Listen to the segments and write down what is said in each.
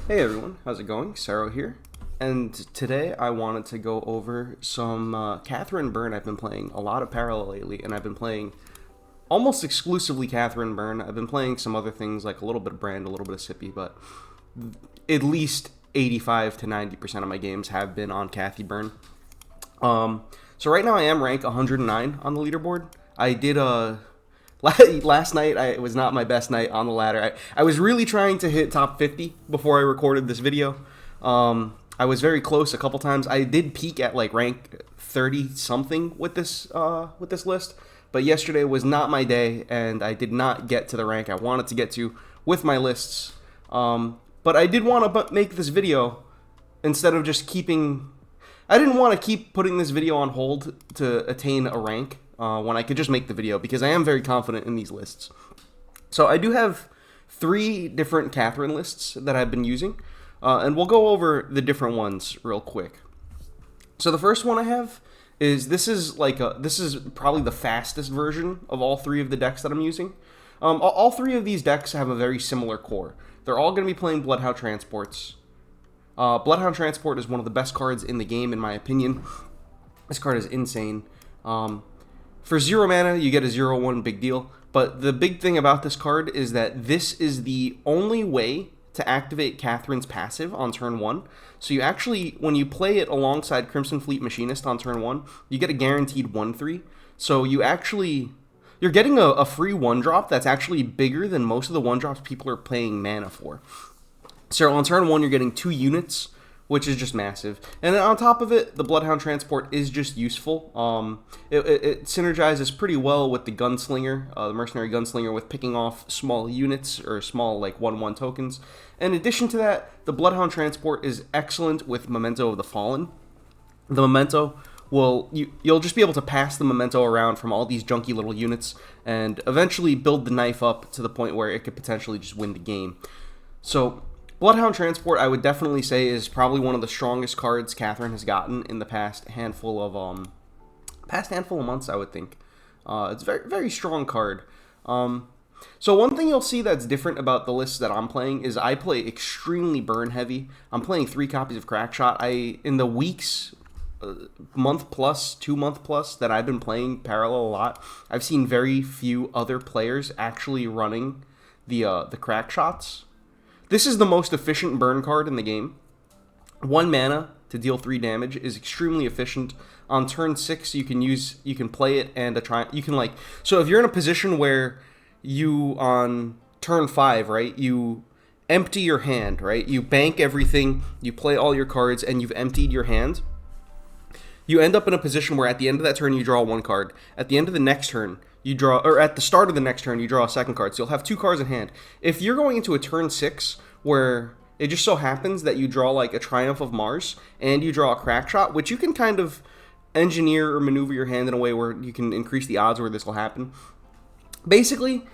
Hey everyone, how's it going? Saro here, and today I wanted to go over some Catherine Byrne. I've been playing a lot of Parallel lately, and I've been playing almost exclusively Catherine Byrne. I've been playing some other things like a little bit of Brand, a little bit of Sippy, but at least 85 to 90% of my games have been on Cathy Byrne. So right now I am rank 109 on the leaderboard. I did last night, it was not my best night on the ladder. I was really trying to hit top 50 before I recorded this video. I was very close a couple times. I did peak at like rank 30 something with this list, but yesterday was not my day, and I did not get to the rank I wanted to get to with my lists. But I did want to make this video instead of just keeping. I didn't want to keep putting this video on hold to attain a rank. When I could just make the video, because I am very confident in these lists. So I do have 3 different Catherine lists that I've been using, and we'll go over the different ones real quick. So the first one I have is this is probably the fastest version of all 3 of the decks that I'm using. All 3 of these decks have a very similar core. They're all going to be playing Bloodhound Transports. Bloodhound Transport is one of the best cards in the game, in my opinion. This card is insane. For 0 mana, you get a 0/1, big deal. But the big thing about this card is that this is the only way to activate Catherine's passive on turn 1. So you actually, when you play it alongside Crimson Fleet Machinist on turn 1, you get a guaranteed 1/3. So you're getting a free 1-drop that's actually bigger than most of the 1-drops people are paying mana for. So on turn 1, you're getting 2 units, which is just massive. And then on top of it, the Bloodhound Transport is just useful. It synergizes pretty well with the Gunslinger, the Mercenary Gunslinger, with picking off small units, or small, like, 1/1 tokens. In addition to that, the Bloodhound Transport is excellent with Memento of the Fallen. The Memento you'll just be able to pass the Memento around from all these junky little units, and eventually build the knife up to the point where it could potentially just win the game. So Bloodhound Transport, I would definitely say, is probably one of the strongest cards Catherine has gotten in the past handful of months, I would think. It's a very, very strong card. So one thing you'll see that's different about the lists that I'm playing is I play extremely burn heavy. I'm playing 3 copies of Crackshot. In the weeks, month plus, 2 month plus that I've been playing Parallel a lot, I've seen very few other players actually running the Crackshots. This is the most efficient burn card in the game. 1 mana to deal 3 damage is extremely efficient. On turn 6, you can play it and so if you're in a position where you, on turn 5, right, you empty your hand, right, you bank everything, you play all your cards, and you've emptied your hand, you end up in a position where at the end of that turn you draw 1 card. At the end of the next turn, at the start of the next turn, you draw a 2nd card, so you'll have 2 cards in hand. If you're going into a turn 6 where it just so happens that you draw like a Triumph of Mars and you draw a Crackshot, which you can kind of engineer or maneuver your hand in a way where you can increase the odds where this will happen. Basically,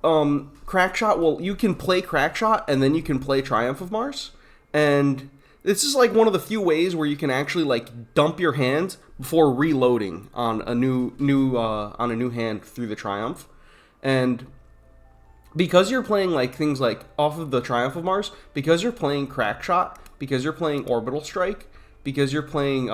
Crackshot, you can play Crackshot and then you can play Triumph of Mars, and this is like one of the few ways where you can actually like dump your hand before reloading on a new hand through the Triumph. And because you're playing like things like off of the Triumph of Mars, because you're playing Crackshot, because you're playing Orbital Strike, because you're playing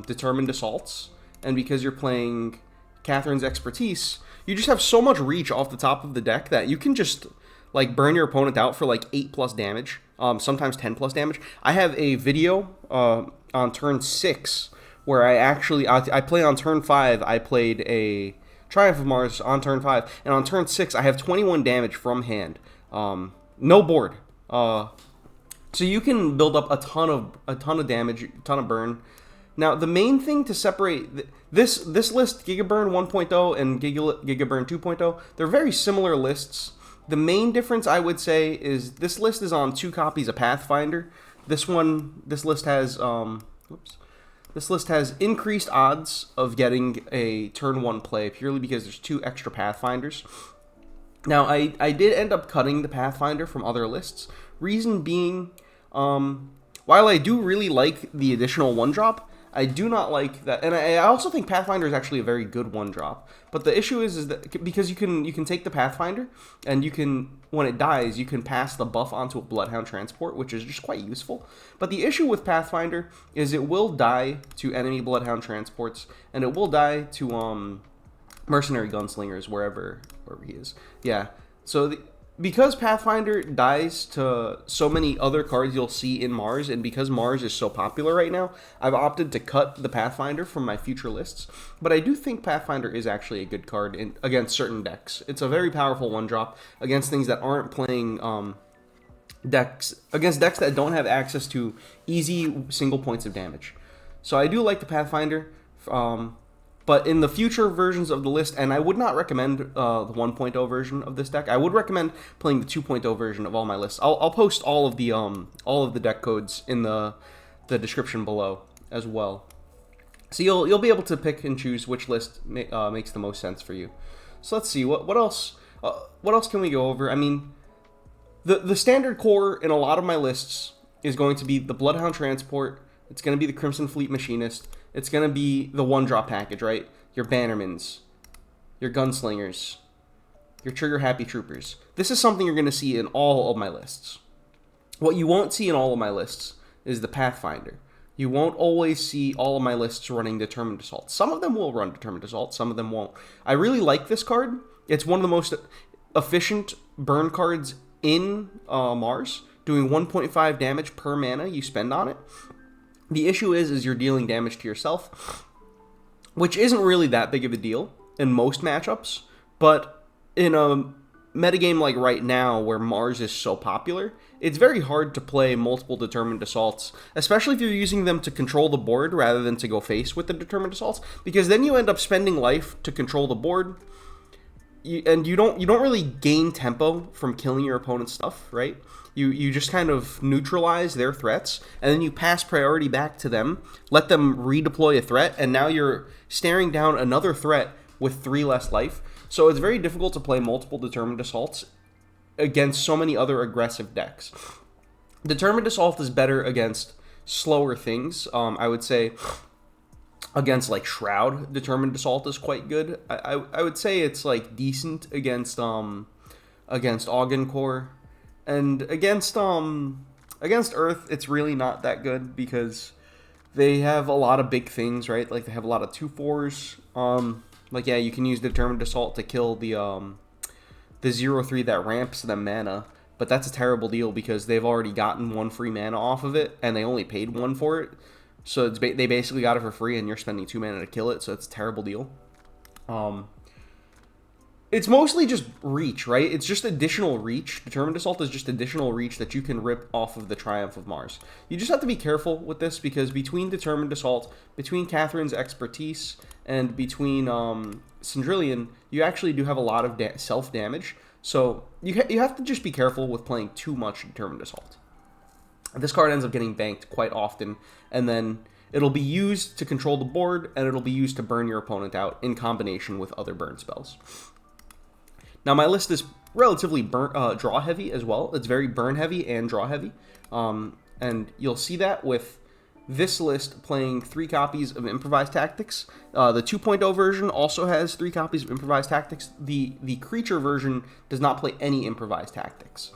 Determined Assaults, and because you're playing Catherine's Expertise, you just have so much reach off the top of the deck that you can just like burn your opponent out for like 8+ damage. Sometimes 10+ damage. I have a video on turn 6 where I play on turn 5. I played a Triumph of Mars on turn 5, and on turn 6 I have 21 damage from hand. No board. So you can build up a ton of damage, a ton of burn. Now the main thing to separate this list, Giga Burn 1.0 and Giga Burn 2.0, they're very similar lists. The main difference, I would say, is this list is on 2 copies of Pathfinder. This list has increased odds of getting a turn 1 play purely because there's 2 extra Pathfinders. Now, I did end up cutting the Pathfinder from other lists. Reason being, while I do really like the additional 1-drop, I do not like that, and I also think Pathfinder is actually a very good one drop. But the issue is that because you can take the Pathfinder, and you can, when it dies, you can pass the buff onto a Bloodhound Transport, which is just quite useful. But the issue with Pathfinder is it will die to enemy Bloodhound Transports, and it will die to mercenary gunslingers wherever he is. Yeah, so because Pathfinder dies to so many other cards you'll see in Mars, and because Mars is so popular right now, I've opted to cut the Pathfinder from my future lists. But I do think Pathfinder is actually a good card against certain decks. It's a very powerful one-drop against things that aren't playing decks that don't have access to easy single points of damage. So I do like the Pathfinder. But in the future versions of the list, and I would not recommend the 1.0 version of this deck. I would recommend playing the 2.0 version of all my lists. I'll post all of the deck codes in the description below as well. So you'll be able to pick and choose which list makes the most sense for you. So let's see what else can we go over. I mean, the standard core in a lot of my lists is going to be the Bloodhound Transport. It's going to be the Crimson Fleet Machinist. It's going to be the one-drop package, right? Your Bannermans, your Gunslingers, your Trigger-Happy Troopers. This is something you're going to see in all of my lists. What you won't see in all of my lists is the Pathfinder. You won't always see all of my lists running Determined Assault. Some of them will run Determined Assault, some of them won't. I really like this card. It's one of the most efficient burn cards in Mars, doing 1.5 damage per mana you spend on it. The issue is you're dealing damage to yourself, which isn't really that big of a deal in most matchups, but in a metagame like right now where Mars is so popular, it's very hard to play multiple Determined Assaults, especially if you're using them to control the board rather than to go face with the Determined Assaults, because then you end up spending life to control the board, and you don't really gain tempo from killing your opponent's stuff, right? You just kind of neutralize their threats, and then you pass priority back to them, let them redeploy a threat, and now you're staring down another threat with 3 less life. So it's very difficult to play multiple Determined Assaults against so many other aggressive decks. Determined Assault is better against slower things. I would say against like Shroud, Determined Assault is quite good. I would say it's like decent against Augencore. And against Earth, it's really not that good because they have a lot of big things, right? Like they have a lot of 2/4s. Like yeah, you can use Determined Assault to kill the 0/3 that ramps them mana, but that's a terrible deal because they've already gotten 1 free mana off of it, and they only paid 1 for it. So they basically got it for free, and you're spending 2 mana to kill it, so it's a terrible deal. It's mostly just reach, right? It's just additional reach. Determined Assault is just additional reach that you can rip off of the Triumph of Mars. You just have to be careful with this because between Determined Assault, between Catherine's Expertise, and between Cendrillon, you actually do have a lot of self-damage. So you have to just be careful with playing too much Determined Assault. This card ends up getting banked quite often, and then it'll be used to control the board, and it'll be used to burn your opponent out in combination with other burn spells. Now, my list is relatively draw heavy as well. It's very burn heavy and draw heavy. And you'll see that with this list playing 3 copies of Improvised Tactics. The 2.0 version also has 3 copies of Improvised Tactics. The creature version does not play any Improvised Tactics.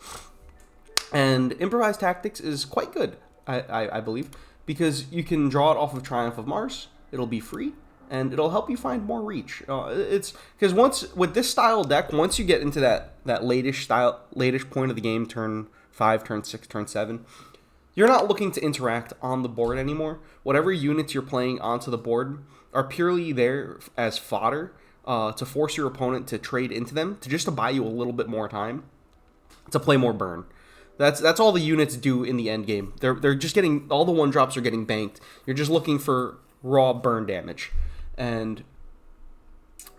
And Improvised Tactics is quite good, I believe, because you can draw it off of Triumph of Mars. It'll be free. And it'll help you find more reach. It's because with this style deck, once you get into that latish point of the game, turn 5, turn 6, turn 7, you're not looking to interact on the board anymore. Whatever units you're playing onto the board are purely there as fodder to force your opponent to trade into them, to buy you a little bit more time to play more burn. That's all the units do in the end game. They're just getting, all the 1-drops are getting banked. You're just looking for raw burn damage. And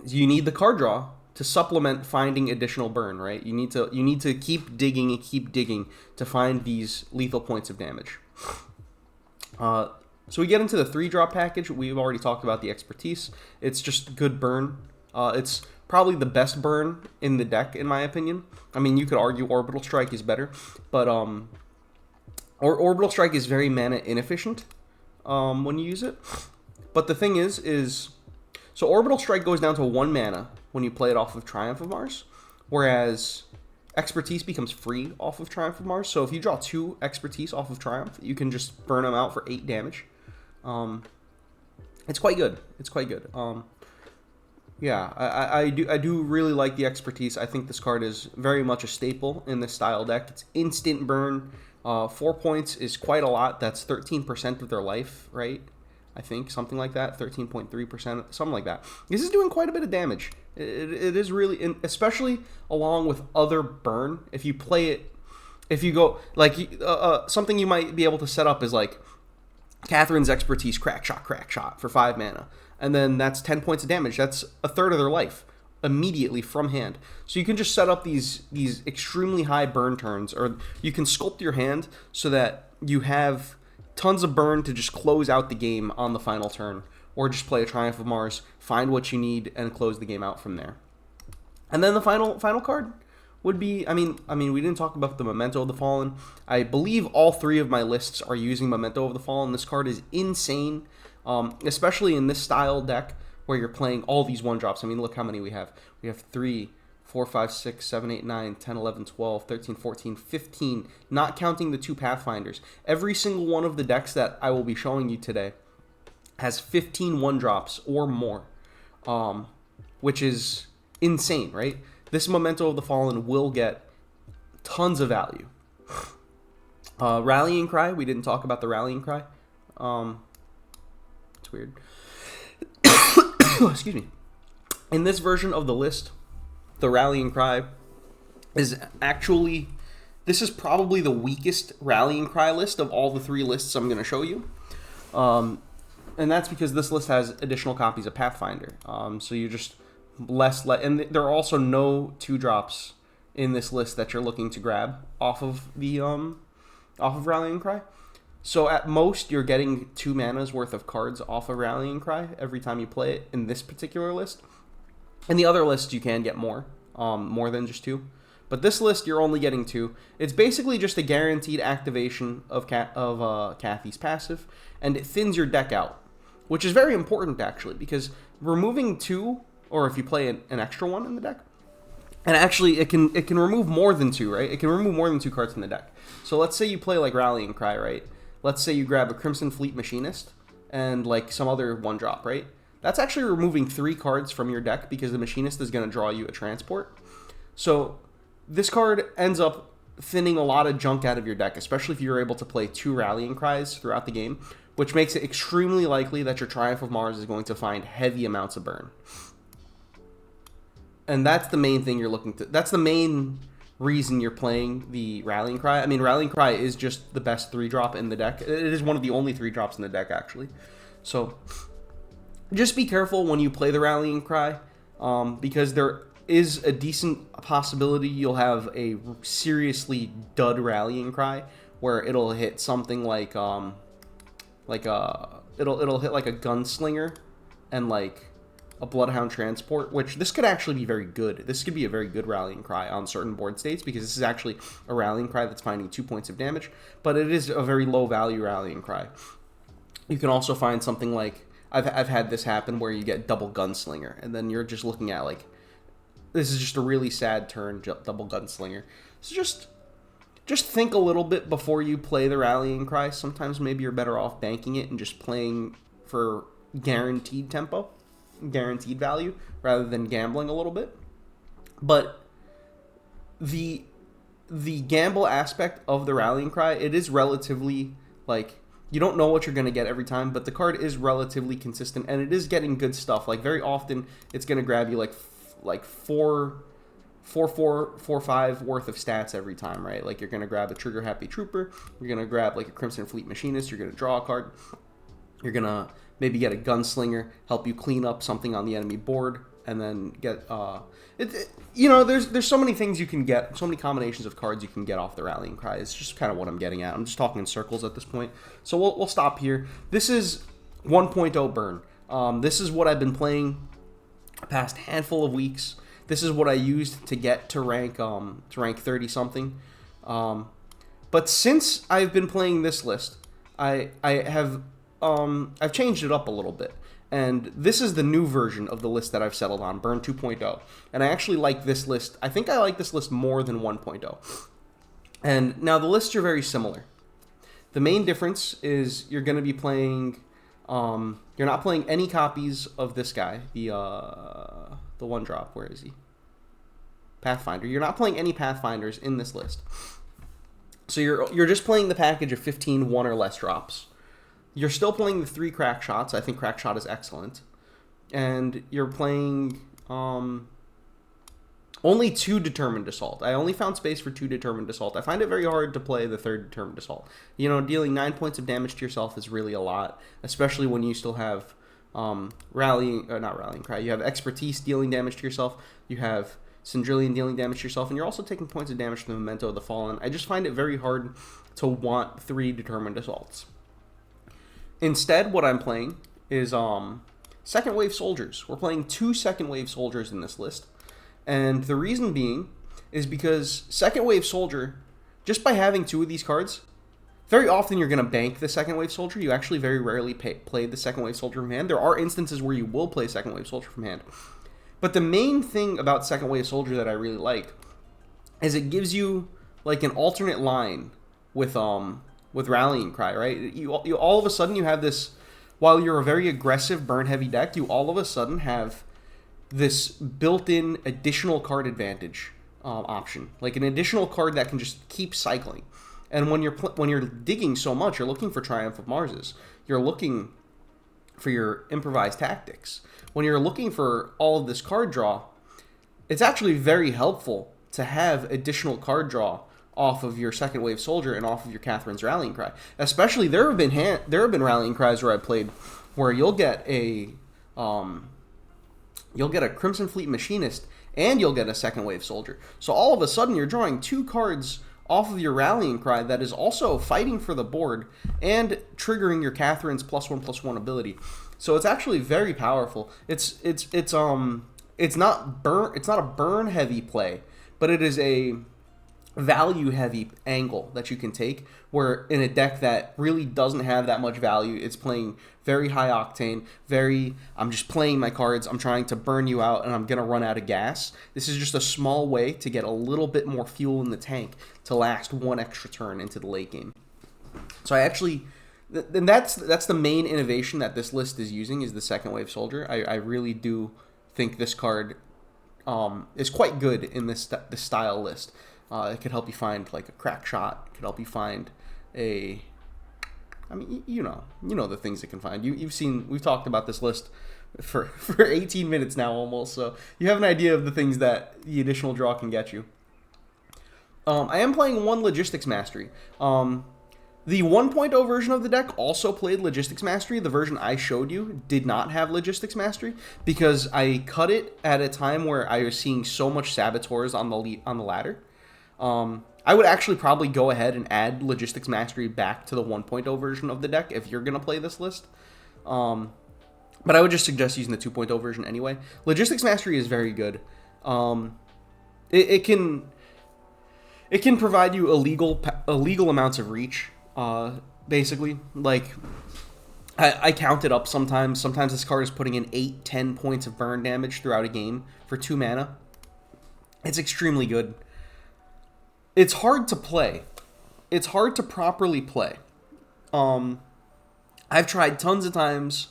you need the card draw to supplement finding additional burn, right? You need to keep digging and keep digging to find these lethal points of damage. So we get into the 3-drop package. We've already talked about the Expertise. It's just good burn. It's probably the best burn in the deck, in my opinion. I mean, you could argue Orbital Strike is better, but Orbital Strike is very mana inefficient. when you use it. But the thing is so Orbital Strike goes down to 1 mana when you play it off of Triumph of Mars, whereas Expertise becomes free off of Triumph of Mars. So if you draw 2 Expertise off of Triumph, you can just burn them out for 8 damage. It's quite good. It's quite good. Yeah, I do really like the Expertise. I think this card is very much a staple in this style deck. It's instant burn. 4 points is quite a lot. That's 13% of their life, right? I think something like that, 13.3%, something like that. This is doing quite a bit of damage. It is really, especially along with other burn. If you play it, if you go like something you might be able to set up is like Catherine's Expertise, crack shot for 5 mana, and then that's 10 points of damage. That's a third of their life immediately from hand. So you can just set up these extremely high burn turns, or you can sculpt your hand so that you have tons of burn to just close out the game on the final turn, or just play a Triumph of Mars, find what you need, and close the game out from there. And then the final card would be, I mean, we didn't talk about the Memento of the Fallen. I believe all 3 of my lists are using Memento of the Fallen. This card is insane, especially in this style deck where you're playing all these 1-drops. I mean, look how many we have. We have 3, 4, 5, 6, 7, 8, 9, 10, 11, 12, 13, 14, 15, not counting the 2 Pathfinders. Every single one of the decks that I will be showing you today has 15 1-drops or more, which is insane, right? This Memento of the Fallen will get tons of value. Rallying Cry, we didn't talk about the Rallying Cry. It's weird. Excuse me. In this version of the list, the Rallying Cry is actually, this is probably the weakest Rallying Cry list of all the 3 lists I'm going to show you. And that's because this list has additional copies of Pathfinder. So you're just and there are also no 2-drops in this list that you're looking to grab off of the off of Rallying Cry. So at most you're getting 2 mana's worth of cards off of Rallying Cry every time you play it in this particular list. In the other lists you can get more than just 2. But this list you're only getting 2. It's basically just a guaranteed activation of Cathy's passive, and it thins your deck out, which is very important actually, because removing 2, or if you play an extra one in the deck, and actually it can remove more than 2, right? It can remove more than 2 cards from the deck. So let's say you play like Rallying Cry, right? Let's say you grab a Crimson Fleet Machinist and like some other 1-drop, right? That's actually removing 3 cards from your deck because the Machinist is going to draw you a transport. So this card ends up thinning a lot of junk out of your deck, especially if you're able to play 2 Rallying Cries throughout the game, which makes it extremely likely that your Triumph of Mars is going to find heavy amounts of burn. And that's the main thing you're looking to, that's the main reason you're playing the Rallying Cry. I mean, Rallying Cry is just the best 3-drop in the deck. It is one of the only 3-drops in the deck, actually. So just be careful when you play the Rallying Cry, because there is a decent possibility you'll have a seriously dud Rallying Cry where it'll hit something like it'll hit like a Gunslinger and like a Bloodhound Transport, which this could actually be very good. This could be a very good Rallying Cry on certain board states, because this is actually a Rallying Cry that's finding 2 points of damage, but it is a very low value Rallying Cry. You can also find something like, I've had this happen where you get double Gunslinger, and then you're just looking at like, this is just a really sad turn, double Gunslinger. So just think a little bit before you play the Rallying Cry. Sometimes maybe you're better off banking it and just playing for guaranteed tempo, guaranteed value, rather than gambling a little bit. But the gamble aspect of the Rallying Cry, it is relatively, like, you don't know what you're going to get every time, but the card is relatively consistent, and it is getting good stuff. Like, very often it's going to grab you like 4, 5 worth of stats every time, right? Like, you're going to grab a Trigger Happy Trooper, you're going to grab like a Crimson Fleet Machinist, you're going to draw a card, you're going to maybe get a Gunslinger, help you clean up something on the enemy board, and then get you know, there's so many things you can get, so many combinations of cards you can get off the Rallying Cry. It's just kind of what I'm getting at. I'm just talking in circles at this point, so we'll stop here. This is 1.0 burn. This is what I've been playing the past handful of weeks. This is what I used to get to rank 30 something. But since I've been playing this list, I have I've changed it up a little bit. And this is the new version of the list that I've settled on, Burn 2.0. And I actually like this list. I think I like this list more than 1.0. And now the lists are very similar. The main difference is you're going to be playing... you're not playing any copies of this guy, the one drop. Where is he? Pathfinder. You're not playing any Pathfinders in this list. So you're just playing the package of 15 one or less drops. You're still playing the 3 crack shots. I think crack shot is excellent. And you're playing only 2 determined assault. I only found space for 2 determined assault. I find it very hard to play the 3rd determined assault. You know, dealing 9 points of damage to yourself is really a lot, especially when you still have not rallying cry. You have expertise dealing damage to yourself. You have Syndrillion dealing damage to yourself, and you're also taking points of damage from the Memento of the Fallen. I just find it very hard to want 3 determined assaults. Instead, what I'm playing is second wave soldiers. We're playing 2 second wave soldiers in this list. And the reason being is because second wave soldier, just by having 2 of these cards, very often you're going to bank the second wave soldier. You actually very rarely play the second wave soldier from hand. There are instances where you will play second wave soldier from hand. But the main thing about second wave soldier that I really like is it gives you like an alternate line with rallying cry, right? You all of a sudden you have this, while you're a very aggressive burn heavy deck, you all of a sudden have this built-in additional card advantage option, like an additional card that can just keep cycling. And when you're digging so much, you're looking for Triumph of Marses. You're looking for your improvised tactics. When you're looking for all of this card draw, it's actually very helpful to have additional card draw off of your second wave soldier and off of your Catherine's rallying cry. Especially there have been rallying cries where I played where you'll get a Crimson Fleet Machinist and you'll get a second wave soldier. So all of a sudden you're drawing 2 cards off of your rallying cry that is also fighting for the board and triggering your Catherine's +1/+1 ability. So it's actually very powerful. It's not a burn heavy play, but it is a value heavy angle that you can take, where in a deck that really doesn't have that much value, it's playing very high octane, I'm just playing my cards, I'm trying to burn you out, and I'm going to run out of gas. This is just a small way to get a little bit more fuel in the tank to last 1 extra turn into the late game. So I actually, and that's the main innovation that this list is using, is the second wave soldier. I really do think this card is quite good in this style list. It could help you find like a crack shot. It could help you find you know the things it can find. We've talked about this list for 18 minutes now almost, so you have an idea of the things that the additional draw can get you. I am playing 1 Logistics Mastery. The 1.0 version of the deck also played Logistics Mastery. The version I showed you did not have Logistics Mastery because I cut it at a time where I was seeing so much Saboteurs on the ladder. I would actually probably go ahead and add Logistics Mastery back to the 1.0 version of the deck if you're going to play this list. But I would just suggest using the 2.0 version anyway. Logistics Mastery is very good. It can provide you illegal amounts of reach, basically. Like, I count it up sometimes. Sometimes this card is putting in 8-10 points of burn damage throughout a game for 2 mana. It's extremely good. It's hard to play. It's hard to properly play. I've tried tons of times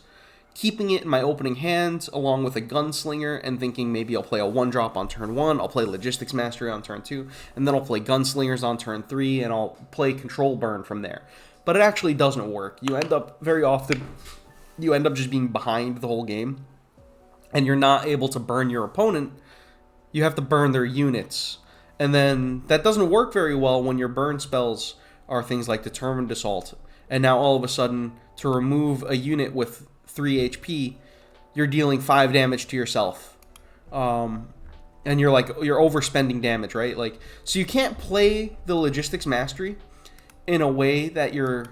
keeping it in my opening hand along with a Gunslinger and thinking maybe I'll play a 1-drop on turn 1, I'll play Logistics Mastery on turn 2, and then I'll play Gunslingers on turn 3, and I'll play Control Burn from there. But it actually doesn't work. Very often, you end up just being behind the whole game, and you're not able to burn your opponent. You have to burn their units. And then that doesn't work very well when your burn spells are things like Determined Assault. And now all of a sudden, to remove a unit with 3 HP, you're dealing 5 damage to yourself. And you're overspending damage, right? Like, so you can't play the Logistics Mastery in a way that you're...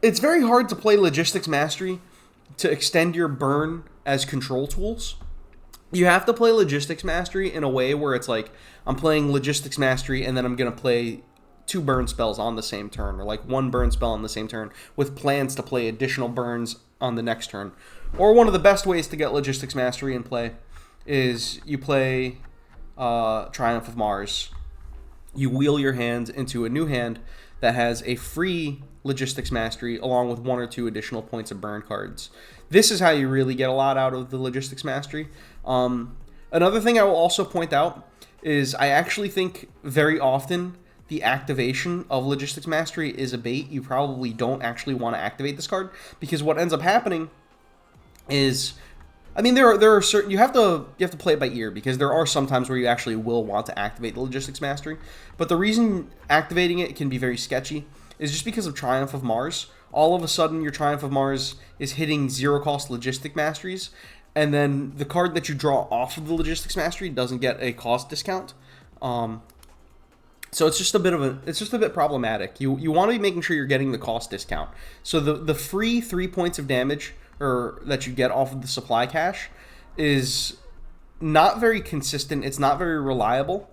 it's very hard to play Logistics Mastery to extend your burn as control tools. You have to play Logistics Mastery in a way where it's like, I'm playing Logistics Mastery and then I'm going to play two burn spells on the same turn, or like one burn spell on the same turn, with plans to play additional burns on the next turn. Or one of the best ways to get Logistics Mastery in play is you play Triumph of Mars. You wheel your hand into a new hand that has a free Logistics Mastery along with one or two additional points of burn cards. This is how you really get a lot out of the Logistics Mastery. Another thing I will also point out is I actually think very often the activation of Logistics Mastery is a bait. You probably don't actually want to activate this card, because what ends up happening is, I mean, there are certain, you have to play it by ear, because there are some times where you actually will want to activate the Logistics Mastery. But the reason activating it can be very sketchy is just because of Triumph of Mars. All of a sudden, your Triumph of Mars is hitting 0-cost Logistic Masteries, and then the card that you draw off of the Logistics Mastery doesn't get a cost discount. So it's just a bit problematic. You want to be making sure you're getting the cost discount. So the free 3 points of damage that you get off of the supply cache is not very consistent. It's not very reliable.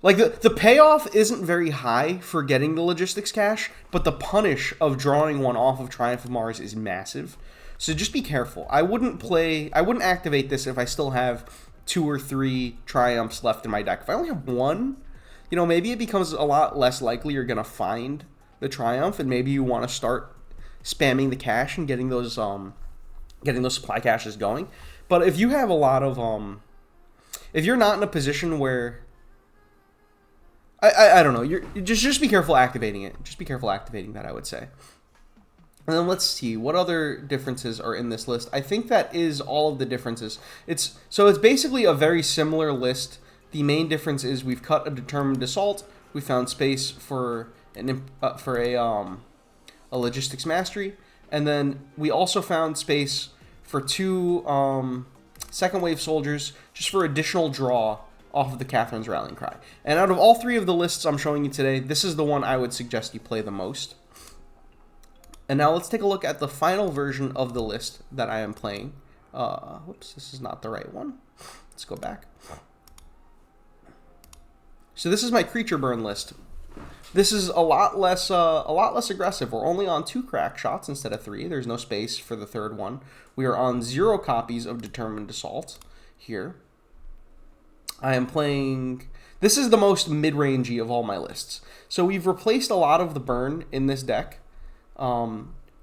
Like, the payoff isn't very high for getting the Logistics cache, but the punish of drawing one off of Triumph of Mars is massive. So just be careful. I wouldn't activate this if I still have 2 or 3 Triumphs left in my deck. If I only have 1, maybe it becomes a lot less likely you're going to find the Triumph, and maybe you want to start spamming the cache and getting those supply caches going. But if you have a lot of if you're not in a position where I don't know, you just be careful activating it. Just be careful activating that, I would say. And then let's see what other differences are in this list. I think that is all of the differences. It's basically a very similar list. The main difference is we've cut a Determined Assault. We found space for a Logistics Mastery, and then we also found space for 2 second wave soldiers, just for additional draw off of the Catherine's Rallying Cry. And out of all 3 of the lists I'm showing you today, this is the one I would suggest you play the most. And now let's take a look at the final version of the list that I am playing. Whoops, this is not the right one. Let's go back. So this is my creature burn list. This is a lot less aggressive. We're only on 2 crack shots instead of 3. There's no space for the third one. We are on 0 copies of Determined Assault here. I am playing... This is the most mid-rangey of all my lists. So we've replaced a lot of the burn in this deck.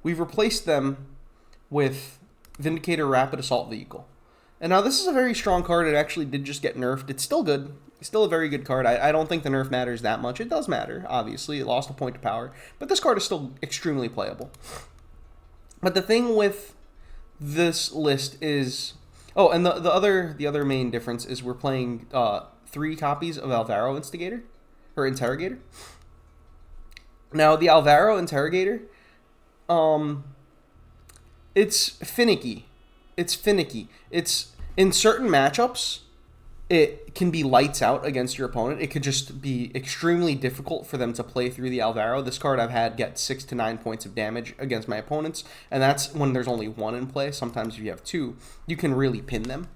We've replaced them with Vindicator Rapid Assault Vehicle. And now this is a very strong card. It actually did just get nerfed. It's still good. It's still a very good card. I don't think the nerf matters that much. It does matter, obviously. It lost a point to power. But this card is still extremely playable. But the thing with this list is... Oh, and the other main difference is we're playing 3 copies of Alvaro Interrogator. Now, the Alvaro Interrogator, it's finicky. It's in certain matchups, it can be lights out against your opponent. It could just be extremely difficult for them to play through the Alvaro. This card I've had get 6 to 9 points of damage against my opponents, and that's when there's only 1 in play. Sometimes if you have 2, you can really pin them.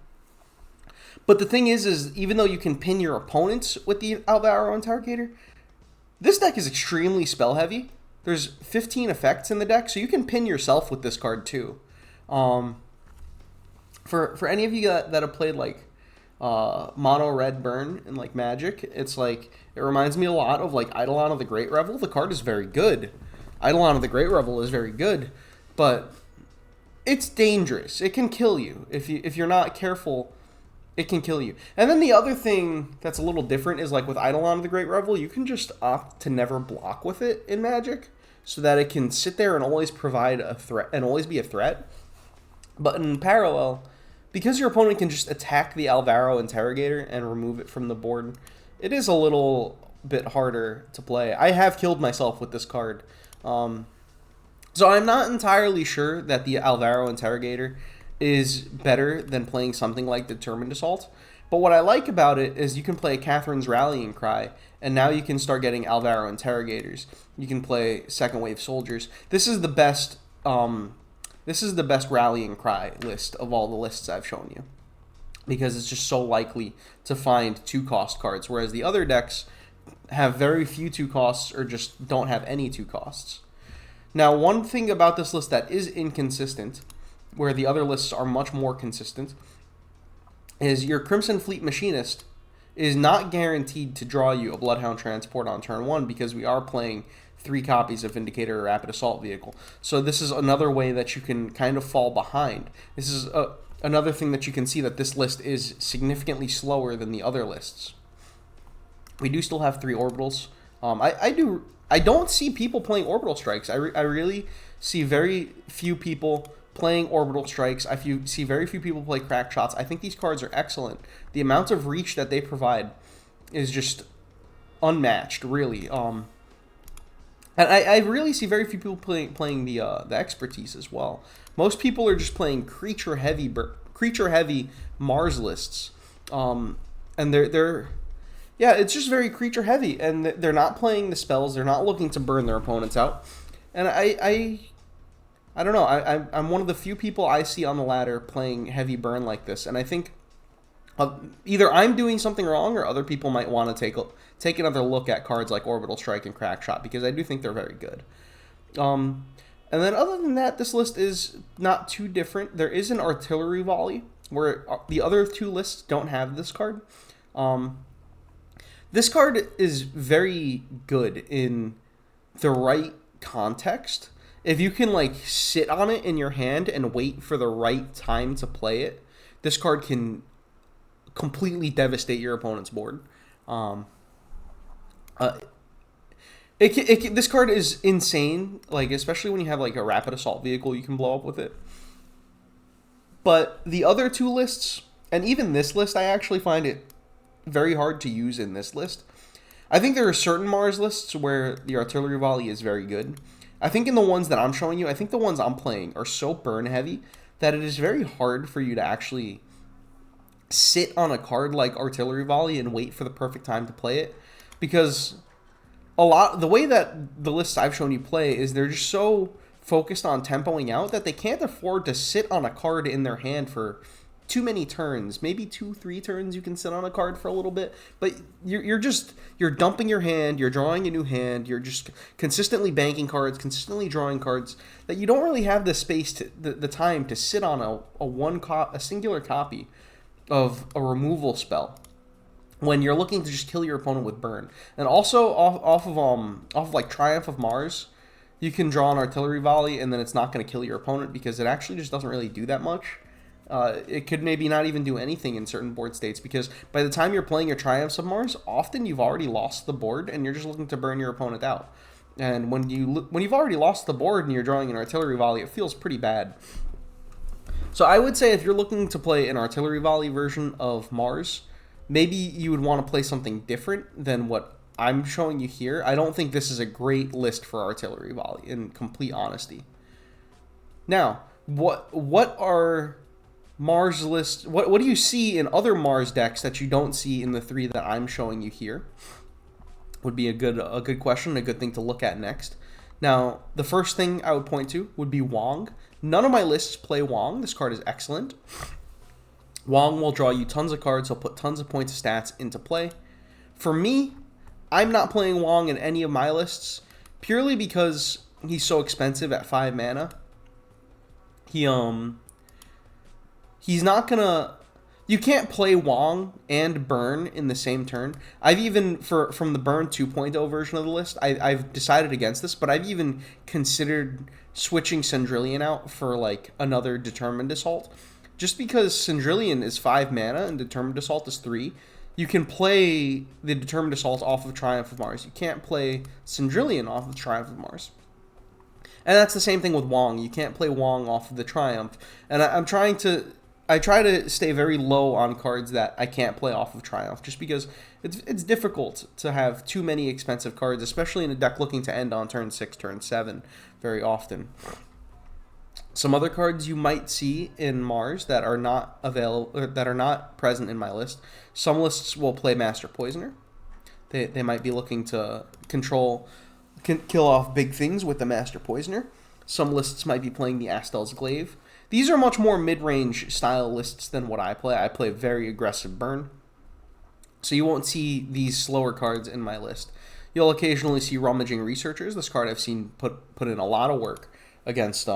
But the thing is even though you can pin your opponents with the Alvaro Interrogator, this deck is extremely spell heavy. There's 15 effects in the deck, so you can pin yourself with this card too. For any of you that have played like mono red burn in like Magic, it's like, it reminds me a lot of like Eidolon of the Great Revel. The card is very good. Eidolon of the Great Revel is very good, but it's dangerous. It can kill you if you're not careful. It can kill you. And then the other thing that's a little different is, like with Eidolon of the Great Revel, you can just opt to never block with it in Magic, so that it can sit there and always provide a threat and always be a threat. But in parallel, because your opponent can just attack the Alvaro Interrogator and remove it from the board, it is a little bit harder to play. I have killed myself with this card. So I'm not entirely sure that the Alvaro Interrogator is better than playing something like Determined Assault. But what I like about it is you can play Catherine's Rallying Cry, and now you can start getting Alvaro Interrogators. You can play Second Wave Soldiers. This is the best Rallying Cry list of all the lists I've shown you, because it's just so likely to find 2-cost cards, whereas the other decks have very few 2 costs or just don't have any 2 costs. Now, one thing about this list that is inconsistent, where the other lists are much more consistent, is your Crimson Fleet Machinist is not guaranteed to draw you a Bloodhound Transport on turn 1 because we are playing 3 copies of Vindicator or Rapid Assault Vehicle. So this is another way that you can kind of fall behind. This is another thing that you can see that this list is significantly slower than the other lists. We do still have 3 orbitals. I don't see people playing orbital strikes. I really see very few people playing orbital strikes. See very few people play crack shots. I think these cards are excellent. The amount of reach that they provide is just unmatched, really. And I really see very few people playing the expertise as well. Most people are just playing creature heavy Mars lists, and they're yeah, it's just very creature heavy, and they're not playing the spells. They're not looking to burn their opponents out, and I don't know. I'm one of the few people I see on the ladder playing heavy burn like this, and I think either I'm doing something wrong or other people might want to take another look at cards like Orbital Strike and Crack Shot, because I do think they're very good. And then other than that, this list is not too different. There is an Artillery Volley, where the other 2 lists don't have this card. This card is very good in the right context. If you can like sit on it in your hand and wait for the right time to play it, this card can completely devastate your opponent's board. This card is insane, like especially when you have like a Rapid Assault Vehicle you can blow up with it. But the other 2 lists, and even this list, I actually find it very hard to use in this list. I think there are certain Mars lists where the Artillery Volley is very good. I think in the ones that I'm showing you, I think the ones I'm playing are so burn heavy that it is very hard for you to actually sit on a card like Artillery Volley and wait for the perfect time to play it, because the way that the lists I've shown you play is they're just so focused on tempoing out that they can't afford to sit on a card in their hand for too many turns. Maybe 2-3 turns you can sit on a card for a little bit, but you're dumping your hand, you're drawing a new hand, you're just consistently banking cards, consistently drawing cards that you don't really have the space to the time to sit on a singular copy of a removal spell when you're looking to just kill your opponent with burn. And also off of like Triumph of Mars, you can draw an Artillery Volley and then it's not going to kill your opponent because it actually just doesn't really do that much. It could maybe not even do anything in certain board states, because by the time you're playing your Triumphs of Mars, often you've already lost the board and you're just looking to burn your opponent out. And when you've already lost the board and you're drawing an Artillery Volley, it feels pretty bad. So I would say if you're looking to play an Artillery Volley version of Mars, maybe you would want to play something different than what I'm showing you here. I don't think this is a great list for Artillery Volley, in complete honesty. Now, what are Mars lists? What do you see in other Mars decks that you don't see in the 3 that I'm showing you here? Would be a good question, a good thing to look at next. Now, the first thing I would point to would be Wong. None of my lists play Wong. This card is excellent. Wong will draw you tons of cards. He'll put tons of points of stats into play. For me, I'm not playing Wong in any of my lists, purely because he's so expensive at 5 mana. He's not gonna... You can't play Wong and Burn in the same turn. I've even, from the Burn 2.0 version of the list, I've decided against this, but I've even considered switching Cendrillon out for like another Determined Assault. Just because Cendrillon is 5 mana and Determined Assault is 3, you can play the Determined Assault off of Triumph of Mars. You can't play Cendrillon off of Triumph of Mars. And that's the same thing with Wong. You can't play Wong off of the Triumph. And I try to stay very low on cards that I can't play off of Triumph, just because it's difficult to have too many expensive cards, especially in a deck looking to end on turn 6, turn 7 very often. Some other cards you might see in Mars that are not available, or that are not present in my list. Some lists will play Master Poisoner. They might be looking to kill off big things with the Master Poisoner. Some lists might be playing the Astel's Glaive. These are much more mid-range style lists than what I play. I play very aggressive burn. So you won't see these slower cards in my list. You'll occasionally see Rummaging Researchers. This card I've seen put in a lot of work against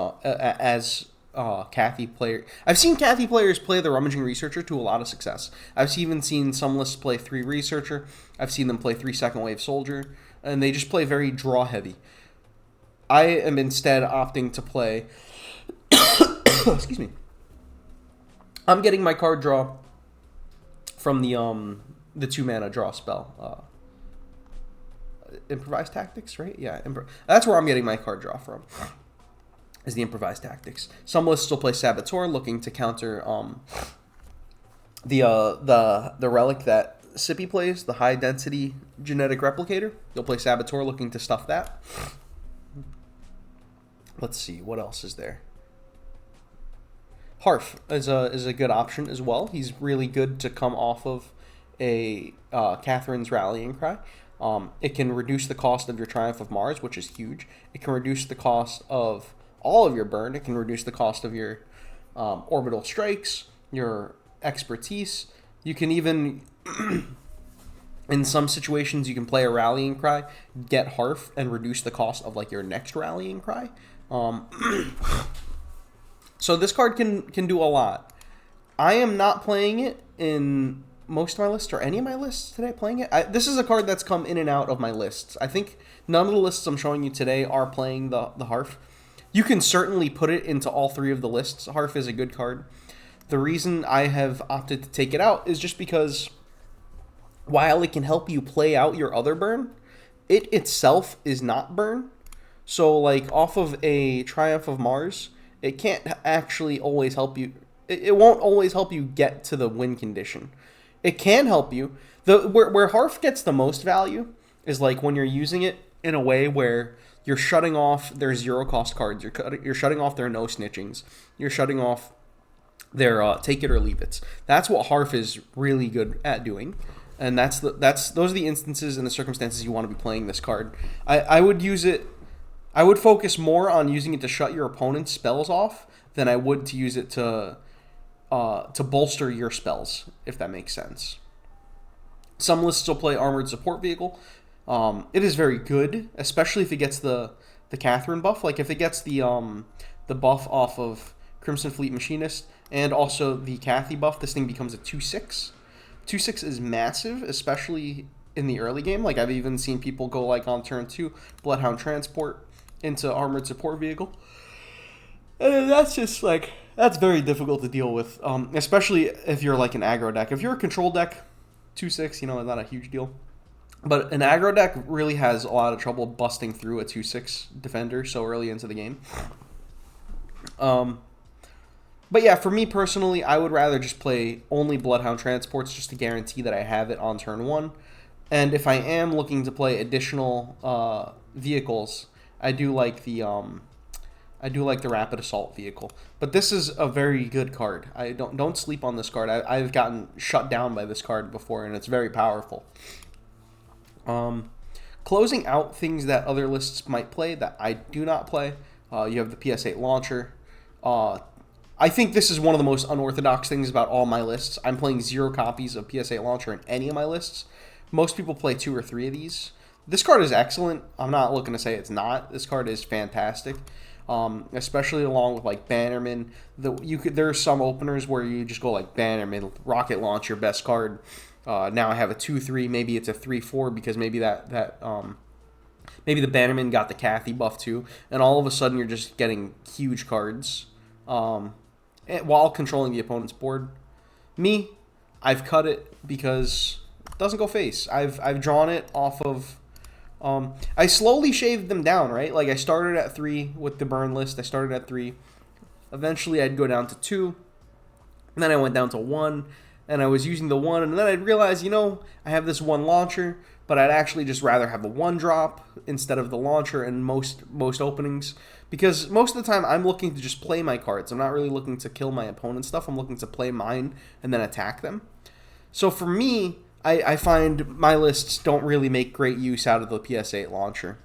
Cathy player. I've seen Cathy players play the Rummaging Researcher to a lot of success. I've even seen some lists play 3 Researcher. I've seen them play 3 Second Wave Soldier, and they just play very draw heavy. I am instead opting to play. Excuse me. I'm getting my card draw from the 2-mana draw spell. Improvised Tactics, right? Yeah, that's where I'm getting my card draw from. Is the Improvised Tactics. Some lists will play Saboteur, looking to counter the relic that Sippy plays, the High Density Genetic Replicator. You'll play Saboteur, looking to stuff that. Let's see, what else is there? Harf is a good option as well. He's really good to come off of a Catherine's Rallying Cry. It can reduce the cost of your Triumph of Mars, which is huge. It can reduce the cost of all of your burn. It can reduce the cost of your orbital strikes, your expertise. You can even, in some situations, you can play a Rallying Cry, get Harf, and reduce the cost of like your next Rallying Cry. So this card can do a lot. I am not playing it in most of my lists, or any of my lists today playing it. This is a card that's come in and out of my lists. I think none of the lists I'm showing you today are playing the Harf. You can certainly put it into all 3 of the lists. Harf is a good card. The reason I have opted to take it out is just because while it can help you play out your other burn, it itself is not burn. So like off of a Triumph of Mars, it can't actually always help you. It won't always help you get to the win condition. It can help you. Where Harf gets the most value is like when you're using it in a way where you're shutting off their 0-cost cards. You're shutting off their no snitchings. You're shutting off their take it or leave it. That's what Harf is really good at doing, and those are the instances and the circumstances you want to be playing this card. I would use it. I would focus more on using it to shut your opponent's spells off than I would to use it to bolster your spells, if that makes sense. Some lists will play Armored Support Vehicle. It is very good, especially if it gets the Catherine buff. Like if it gets the buff off of Crimson Fleet Machinist and also the Cathy buff, this thing becomes a 2/6. 2/6 is massive, especially in the early game. Like I've even seen people go like on turn 2, Bloodhound Transport into Armored Support Vehicle. And that's just like, that's very difficult to deal with, especially if you're like an aggro deck. If you're a control deck, 2/6, not a huge deal. But an aggro deck really has a lot of trouble busting through a 2/6 defender so early into the game. But yeah, for me personally, I would rather just play only Bloodhound Transports just to guarantee that I have it on turn 1. And if I am looking to play additional vehicles, I do like the Rapid Assault vehicle. But this is a very good card. I don't sleep on this card. I've gotten shut down by this card before, and it's very powerful. Closing out things that other lists might play that I do not play, you have the PS8 launcher. I think this is one of the most unorthodox things about all my lists. I'm playing 0 copies of PS8 launcher in any of my lists. Most people play 2 or 3 of these. This card is excellent. I'm not looking to say it's not. This card is fantastic. Especially along with like Bannerman. There are some openers where you just go like Bannerman, rocket launch, your best card. Now I have a 2/3, maybe it's a 3/4 because maybe maybe the Bannerman got the Cathy buff too, and all of a sudden you're just getting huge cards while controlling the opponent's board. Me, I've cut it because it doesn't go face. I've drawn it off of. I slowly shaved them down, right? Like I started at 3 with the burn list. I started at 3. Eventually, I'd go down to 2, and then I went down to 1. And I was using the 1, and then I'd realize, I have this 1 launcher, but I'd actually just rather have the 1 drop instead of the launcher in most openings. Because most of the time, I'm looking to just play my cards. I'm not really looking to kill my opponent's stuff. I'm looking to play mine and then attack them. So for me, I find my lists don't really make great use out of the PS8 launcher.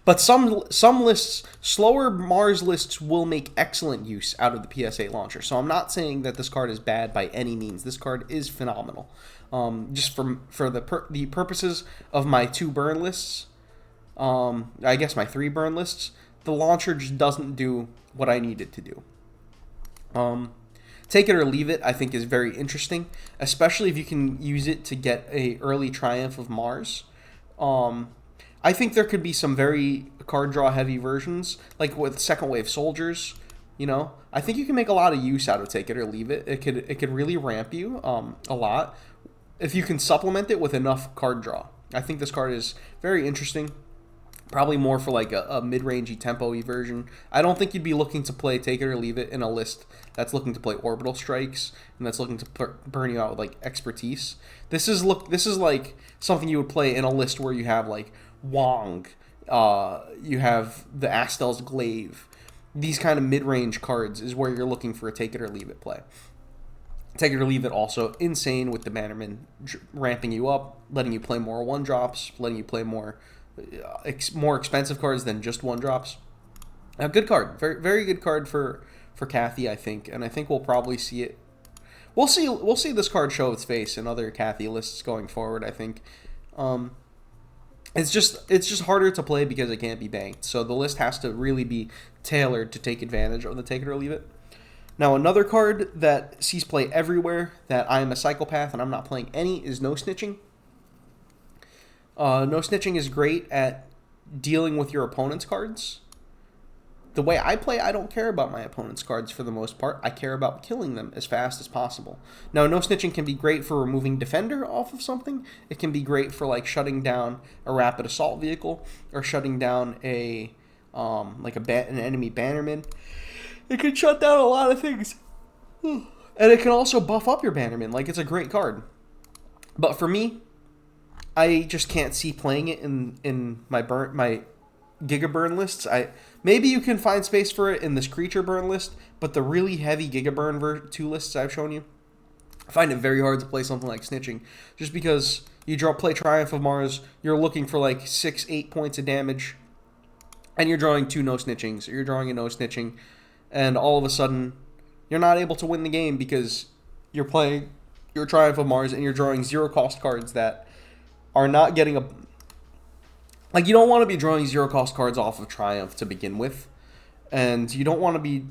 But some lists, slower Mars lists, will make excellent use out of the PS8 launcher. So I'm not saying that this card is bad by any means. This card is phenomenal. Just for the purposes of my 2 burn lists, I guess my 3 burn lists, the launcher just doesn't do what I need it to do. Take it or leave it, I think, is very interesting, especially if you can use it to get a early triumph of Mars. I think there could be some very card draw heavy versions, like with second wave soldiers. You know, I think you can make a lot of use out of take it or leave it. It could really ramp you a lot if you can supplement it with enough card draw. I think this card is very interesting. Probably more for like a mid-rangey tempo-y version. I don't think you'd be looking to play take it or leave it in a list that's looking to play orbital strikes and that's looking to burn you out with like expertise. This is like something you would play in a list where you have like Wong, you have the Astel's Glaive. These kind of mid-range cards is where you're looking for a take it or leave it play. Take it or leave it also insane with the Bannerman ramping you up, letting you play more 1-drops, letting you play more expensive cards than just 1-drops. A good card, very very good card for Cathy, I think, and I think we'll probably see it. We'll see this card show its face in other Cathy lists going forward. I think it's just harder to play because it can't be banked. So the list has to really be tailored to take advantage of the take it or leave it. Now another card that sees play everywhere that I am a psychopath and I'm not playing any is No Snitching. No Snitching is great at dealing with your opponent's cards. The way I play, I don't care about my opponent's cards for the most part. I care about killing them as fast as possible. Now, No Snitching can be great for removing Defender off of something. It can be great for like shutting down a rapid assault vehicle or shutting down an enemy Bannerman. It can shut down a lot of things. And it can also buff up your Bannerman. Like, it's a great card. But for me, I just can't see playing it in my Giga burn lists. Maybe you can find space for it in this creature burn list, but the really heavy Giga burn 2 lists I've shown you, I find it very hard to play something like Snitching, just because you play Triumph of Mars, you're looking for like 6-8 points of damage, and you're drawing 2 No Snitchings, or you're drawing a No Snitching, and all of a sudden you're not able to win the game because you're playing your Triumph of Mars and you're drawing 0 cost cards that are not getting a... Like, you don't want to be drawing 0 cost cards off of Triumph to begin with. And you don't want to be...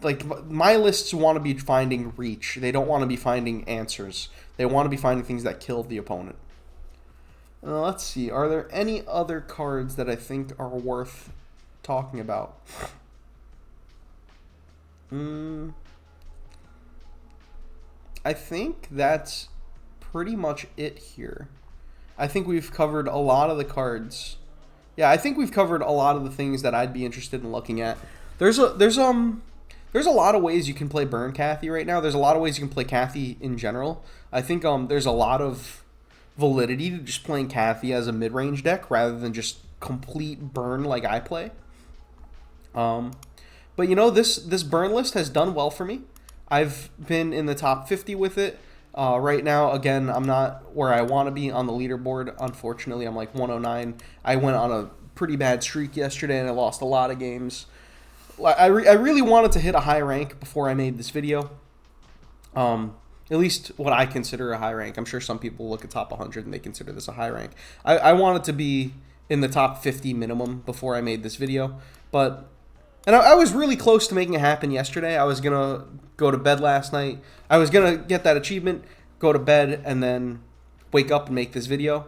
Like, my lists want to be finding reach. They don't want to be finding answers. They want to be finding things that kill the opponent. Let's see. Are there any other cards that I think are worth talking about? I think that's pretty much it here. I think we've covered a lot of the cards. Yeah, I think we've covered a lot of the things that I'd be interested in looking at. There's a lot of ways you can play Burn Cathy right now. There's a lot of ways you can play Cathy in general. I think there's a lot of validity to just playing Cathy as a mid-range deck rather than just complete burn like I play. But you know, this burn list has done well for me. I've been in the top 50 with it. Right now, again, I'm not where I want to be on the leaderboard. Unfortunately, I'm like 109. I went on a pretty bad streak yesterday, and I lost a lot of games. I really wanted to hit a high rank before I made this video. At least what I consider a high rank. I'm sure some people look at top 100 and they consider this a high rank. I wanted to be in the top 50 minimum before I made this video. And I was really close to making it happen yesterday. I was going to go to bed last night. I was going to get that achievement, go to bed, and then wake up and make this video.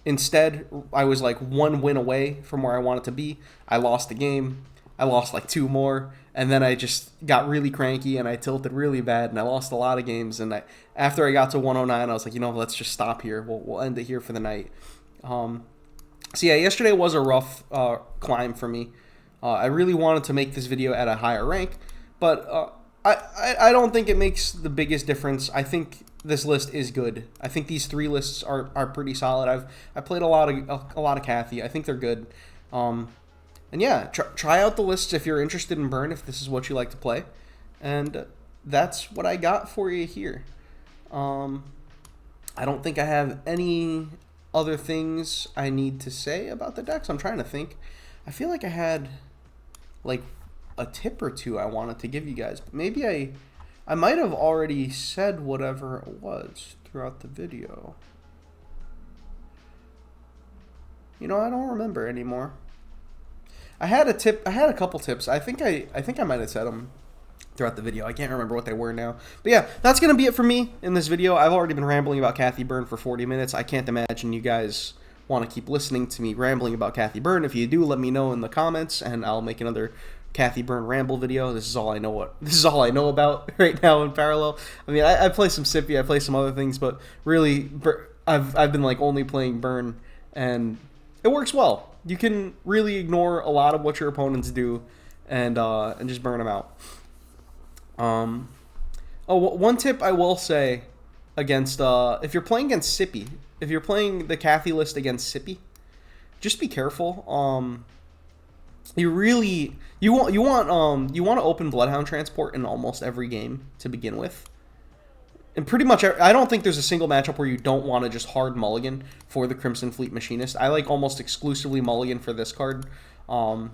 Instead, I was like 1 win away from where I wanted to be. I lost the game. I lost like 2 more. And then I just got really cranky and I tilted really bad and I lost a lot of games. And after I got to 109, I was like, you know, let's just stop here. We'll end it here for the night. So yeah, yesterday was a rough climb for me. I really wanted to make this video at a higher rank, but I don't think it makes the biggest difference. I think this list is good. I think these 3 lists are pretty solid. I played a lot of Cathy. I think they're good. And yeah, try out the lists if you're interested in Burn, if this is what you like to play. And that's what I got for you here. I don't think I have any other things I need to say about the decks. I'm trying to think. I feel like I had like a tip or 2 I wanted to give you guys, but maybe I might have already said whatever it was. throughout the video. You know, I don't remember anymore. I had a tip. I had a couple tips. I think I might have said them throughout the video. I can't remember what they were now. But yeah, that's going to be it for me in this video. I've already been rambling about Cathy Byrne for 40 minutes. I can't imagine you guys want to keep listening to me rambling about Cathy Byrne. If you do, let me know in the comments, and I'll make another Cathy Byrne ramble video. This is all I know about right now in parallel. I mean, I play some Sippy, I play some other things, but really, I've been like only playing Byrne, and it works well. You can really ignore a lot of what your opponents do, and just burn them out. One tip I will say against if you're playing against Sippy, if you're playing the Cathy list against Sippy, just be careful. You want to open Bloodhound Transport in almost every game to begin with. And pretty much, I don't think there's a single matchup where you don't want to just hard mulligan for the Crimson Fleet Machinist. I like almost exclusively mulligan for this card. I'll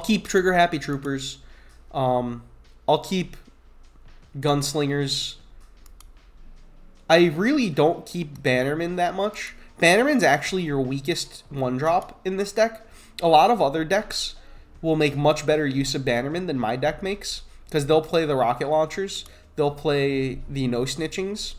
keep Trigger Happy Troopers. I'll keep Gunslingers. I really don't keep Bannerman that much. Bannerman's actually your weakest one-drop in this deck. A lot of other decks will make much better use of Bannerman than my deck makes, because they'll play the rocket launchers. They'll play the no-snitchings.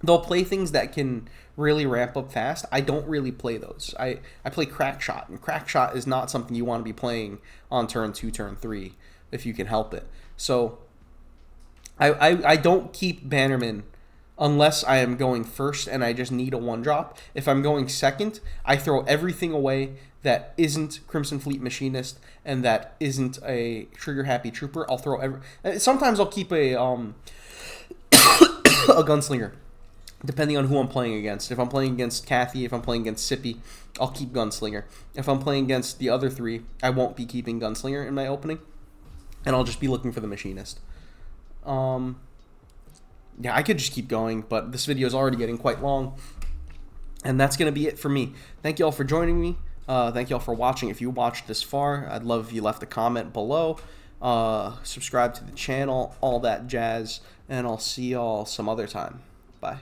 They'll play things that can really ramp up fast. I don't really play those. I play Crackshot, and Crackshot is not something you want to be playing on turn 2, turn 3, if you can help it. So I don't keep Bannerman unless I am going first and I just need a one-drop. If I'm going second, I throw everything away that isn't Crimson Fleet Machinist and that isn't a Trigger Happy Trooper. I'll throw sometimes I'll keep a a Gunslinger, depending on who I'm playing against. If I'm playing against Cathy, if I'm playing against Sippy, I'll keep Gunslinger. If I'm playing against the other three, I won't be keeping Gunslinger in my opening, and I'll just be looking for the Machinist. Yeah, I could just keep going, but this video is already getting quite long, and that's going to be it for me. Thank you all for joining me. Thank you all for watching. If you watched this far, I'd love if you left a comment below. Subscribe to the channel, all that jazz, and I'll see y'all some other time. Bye.